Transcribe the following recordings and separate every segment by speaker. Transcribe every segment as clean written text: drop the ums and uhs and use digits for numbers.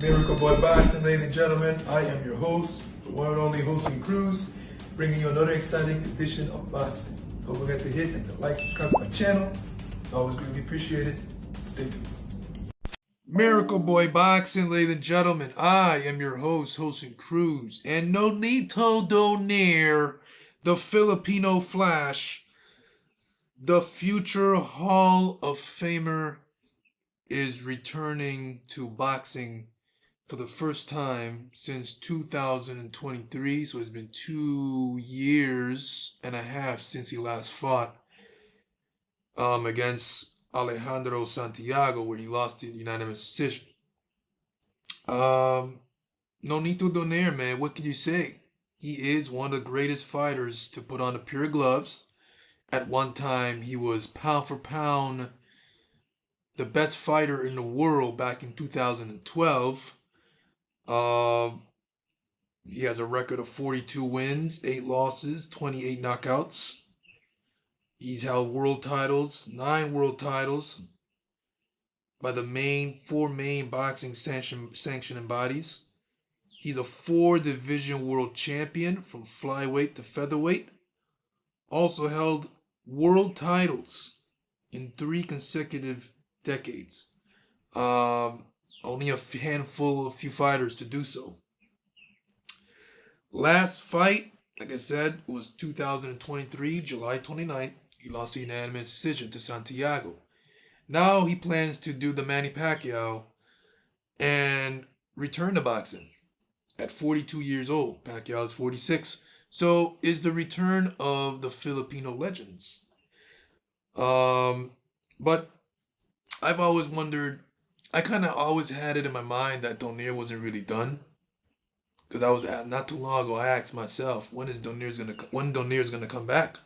Speaker 1: Miracle Boy Boxing, ladies and gentlemen. I am your host, the one and only Hosting Cruz, bringing you another exciting edition of boxing. Don't forget to hit and to like, subscribe to my channel. It's always greatly appreciated. Stay tuned. Miracle Boy Boxing, ladies and gentlemen. I am your host, Hosting Cruz, and Nonito Donaire, the Filipino Flash, the future Hall of Famer, is returning to boxing for the first time since 2023. So it's been 2 years and a half since he last fought against Alejandro Santiago, where he lost in unanimous decision. Nonito Donaire, man, what can you say? He is one of the greatest fighters to put on the pure gloves. At one time, he was pound for pound the best fighter in the world back in 2012. He has a record of 42 wins, 8 losses, 28 knockouts. He's held world titles, 9 world titles by the four main boxing sanctioning bodies. He's a 4-division world champion from flyweight to featherweight. Also held world titles in 3 consecutive decades. Only a few fighters to do so. Last fight, like I said, was 2023, July 29th. He lost a unanimous decision to Santiago. Now he plans to do the Manny Pacquiao and return to boxing at 42 years old. Pacquiao is 46. So is the return of the Filipino legends. But I've always wondered, I kind of always had it in my mind that Donaire wasn't really done. Because I was not too long ago, I asked myself, when Donaire's gonna come back?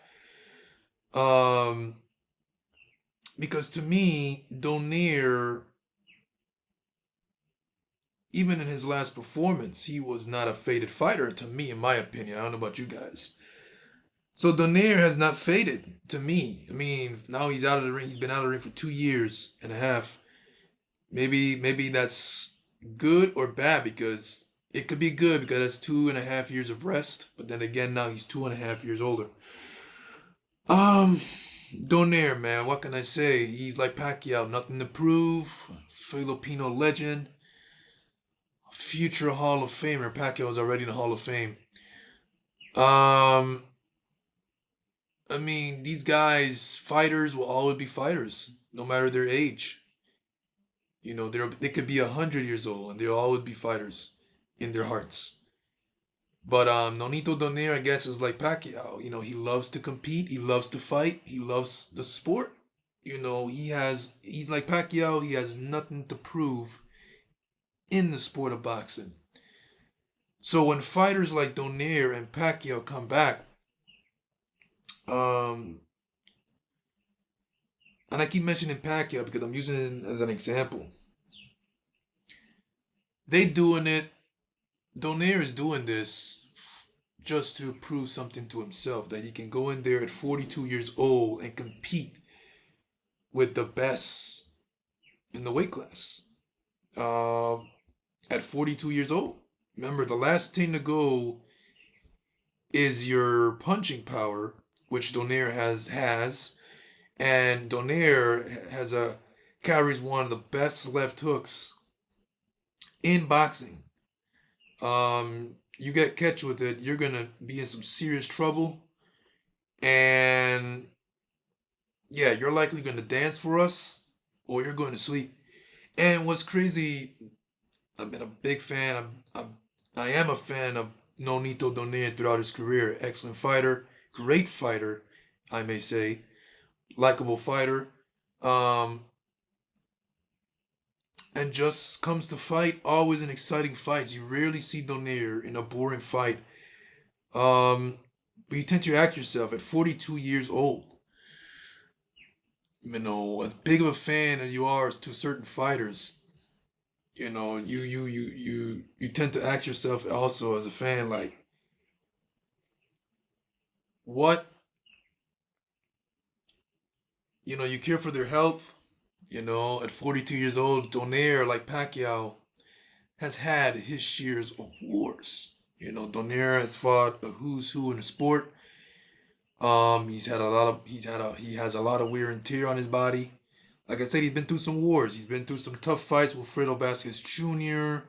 Speaker 1: Because to me, Donaire, even in his last performance, he was not a faded fighter to me, in my opinion. I don't know about you guys. So Donaire has not faded to me. I mean, now he's out of the ring. He's been out of the ring for 2 years and a half. Maybe that's good or bad, because it could be good because that's 2.5 years of rest. But then again, now he's 2.5 years older. Donaire, man, what can I say? He's like Pacquiao, nothing to prove. Filipino legend, future Hall of Famer. Pacquiao is already in the Hall of Fame. I mean, these guys, fighters, will always be fighters, no matter their age. You know, they could be 100 years old and they'll always be fighters in their hearts. But Nonito Donaire, I guess, is like Pacquiao. You know, he loves to compete, he loves to fight, he loves the sport. You know, he's like Pacquiao, he has nothing to prove in the sport of boxing. So when fighters like Donaire and Pacquiao come back, and I keep mentioning Pacquiao because I'm using it as an example. Donaire is doing this just to prove something to himself, that he can go in there at 42 years old and compete with the best in the weight class. At 42 years old. Remember, the last thing to go is your punching power, which Donaire has, and Donaire carries one of the best left hooks in boxing. You get catch with it, you're gonna be in some serious trouble, and yeah, you're likely gonna dance for us, or you're going to sleep. And what's crazy, I've been a big fan. I am a fan of Nonito Donaire throughout his career. Excellent fighter, great fighter, I may say, likable fighter, and just comes to fight always in exciting fights. You rarely see Donaire in a boring fight. But you tend to act yourself at 42 years old. You know, as big of a fan as you are to certain fighters, you know, you tend to ask yourself also as a fan, like, what, you know, you care for their health. You know, at 42 years old, Donaire, like Pacquiao, has had his shares of wars. You know, Donaire has fought a who's who in the sport. He has a lot of wear and tear on his body. Like I said, he's been through some wars. He's been through some tough fights with Fredo Vasquez Jr.,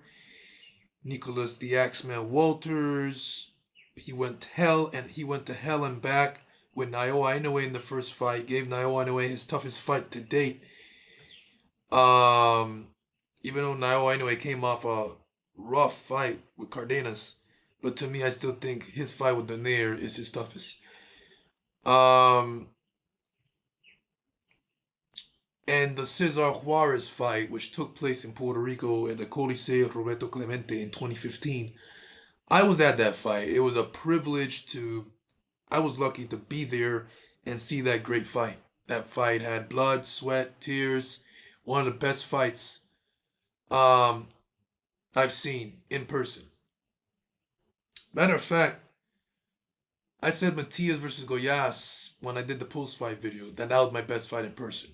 Speaker 1: Nicholas the Axeman Walters. He went to hell and back with Naoya Inoue in the first fight. Gave Naoya Inoue his toughest fight to date. Um, Even though Naoya Inoue came off a rough fight with Cardenas, but to me, I still think his fight with Donaire is his toughest. Um, and the Cesar Juarez fight, which took place in Puerto Rico at the Coliseo Roberto Clemente in 2015, I was at that fight. It was a privilege to, I was lucky to be there and see that great fight. That fight had blood, sweat, tears. One of the best fights um, I've seen in person. Matter of fact, I said Matias versus Goyas when I did the post-fight video. That was my best fight in person.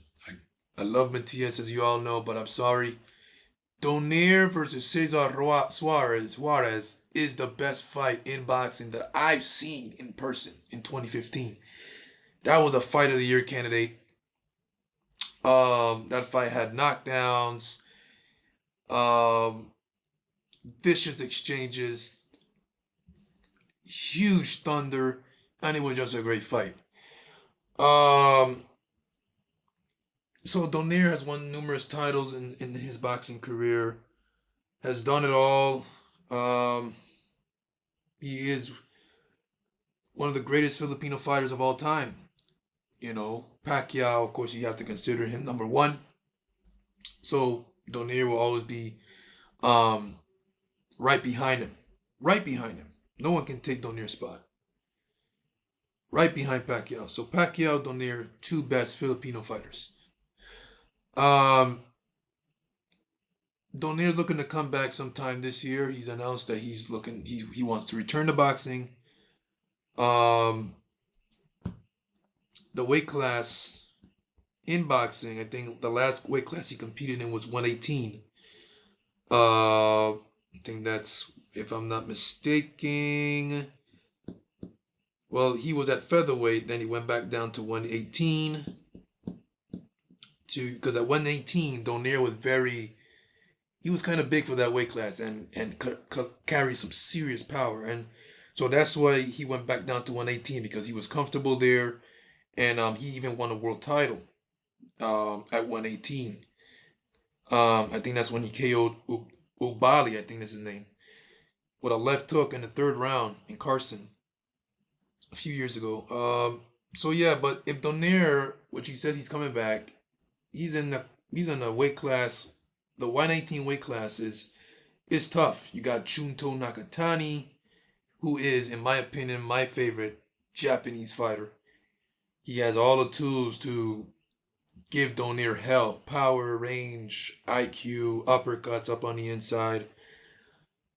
Speaker 1: I love Matias, as you all know, but I'm sorry. Donaire versus Cesar Juarez is the best fight in boxing that I've seen in person in 2015. That was a fight of the year candidate. That fight had knockdowns, um, vicious exchanges, huge thunder, and it was just a great fight. So Donaire has won numerous titles in his boxing career, has done it all. He is one of the greatest Filipino fighters of all time. You know, Pacquiao, of course, you have to consider him number one. So Donaire will always be um, right behind him. Right behind him. No one can take Donaire's spot. Right behind Pacquiao. So Pacquiao, Donaire, two best Filipino fighters. Donaire's looking to come back sometime this year. He's announced that he wants to return to boxing. Um, the weight class in boxing, I think the last weight class he competed in was 118. I think that's, if I'm not mistaken. Well, he was at featherweight, then he went back down to 118. Because at 118, Donaire was he was kind of big for that weight class and carried some serious power. And so that's why he went back down to 118, because he was comfortable there. And he even won a world title at 118. I think that's when he KO'd Ubali, I think that's his name, with a left hook in the third round in Carson a few years ago. So yeah, but if Donaire, which he said he's coming back, he's in a weight class. The 118 weight class is tough. You got Chunto Nakatani, who is, in my opinion, my favorite Japanese fighter. He has all the tools to give Donaire hell. Power, range, IQ, uppercuts up on the inside.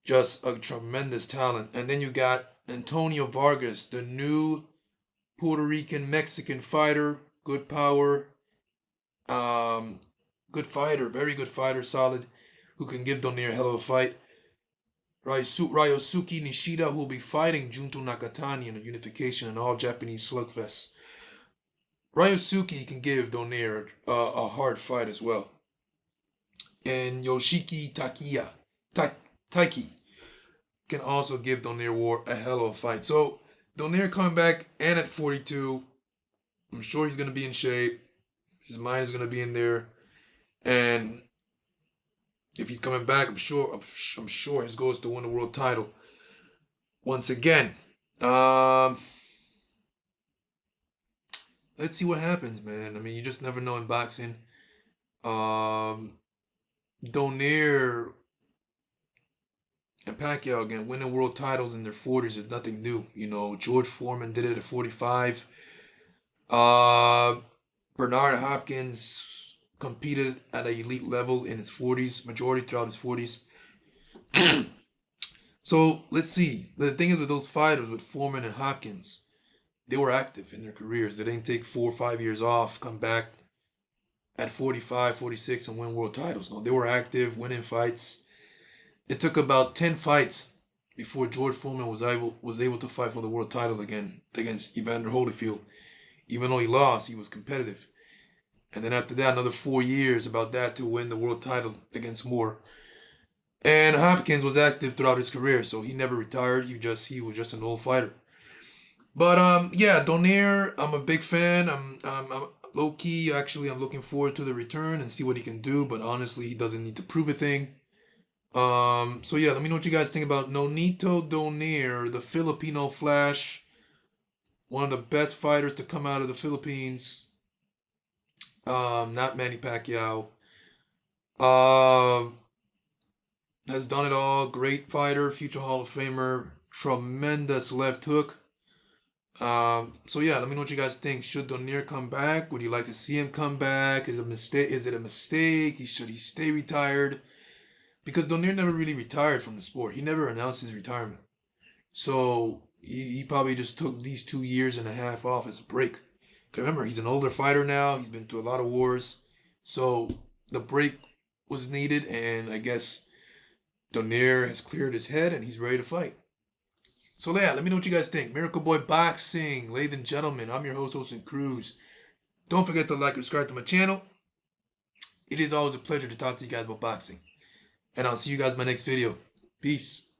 Speaker 1: Just a tremendous talent. And then you got Antonio Vargas, the new Puerto Rican Mexican fighter. Good power. Good fighter. Very good fighter. Solid. Who can give Donaire a hell of a fight. Ryosuke Nishida, who will be fighting Junto Nakatani in a unification and all Japanese slugfest. Ryosuke can give Donaire a hard fight as well. And Yoshiki Taiki can also give Donaire a hell of a fight. So Donaire coming back and at 42, I'm sure he's going to be in shape. His mind is going to be in there. And if he's coming back, I'm sure his goal is to win the world title once again. Let's see what happens, man. I mean, you just never know in boxing. Donaire and Pacquiao, again, winning world titles in their 40s is nothing new. You know, George Foreman did it at 45. Bernard Hopkins competed at an elite level in his 40s, majority throughout his 40s. So let's see. The thing is with those fighters, with Foreman and Hopkins, they were active in their careers. They didn't take 4 or 5 years off, come back at 45, 46 and win world titles. No, they were active, winning fights.
Speaker 2: It took about 10 fights before George Foreman was able to fight for the world title again against Evander Holyfield. Even though he lost, he was competitive. And then after that, another 4 years about that to win the world title against Moore. And Hopkins was active throughout his career, so he never retired. He was just an old fighter. But yeah, Donaire, I'm a big fan. I'm low key. Actually, I'm looking forward to the return and see what he can do. But honestly, he doesn't need to prove a thing. So yeah, let me know what you guys think about Nonito Donaire, the Filipino Flash, one of the best fighters to come out of the Philippines. Not Manny Pacquiao. Um, has done it all. Great fighter, future Hall of Famer, tremendous left hook. So yeah, let me know what you guys think. Should Donaire come back? Would you like to see him come back? Is it a mistake? Is it a mistake? Should he stay retired? Because Donaire never really retired from the sport. He never announced his retirement. So he probably just took these 2 years and a half off as a break. Remember, he's an older fighter now. He's been through a lot of wars. So the break was needed, and I guess Donaire has cleared his head and he's ready to fight. So yeah, let me know what you guys think. Miracle Boy Boxing, ladies and gentlemen, I'm your host, Austin Cruz. Don't forget to like and subscribe to my channel. It is always a pleasure to talk to you guys about boxing. And I'll see you guys in my next video. Peace.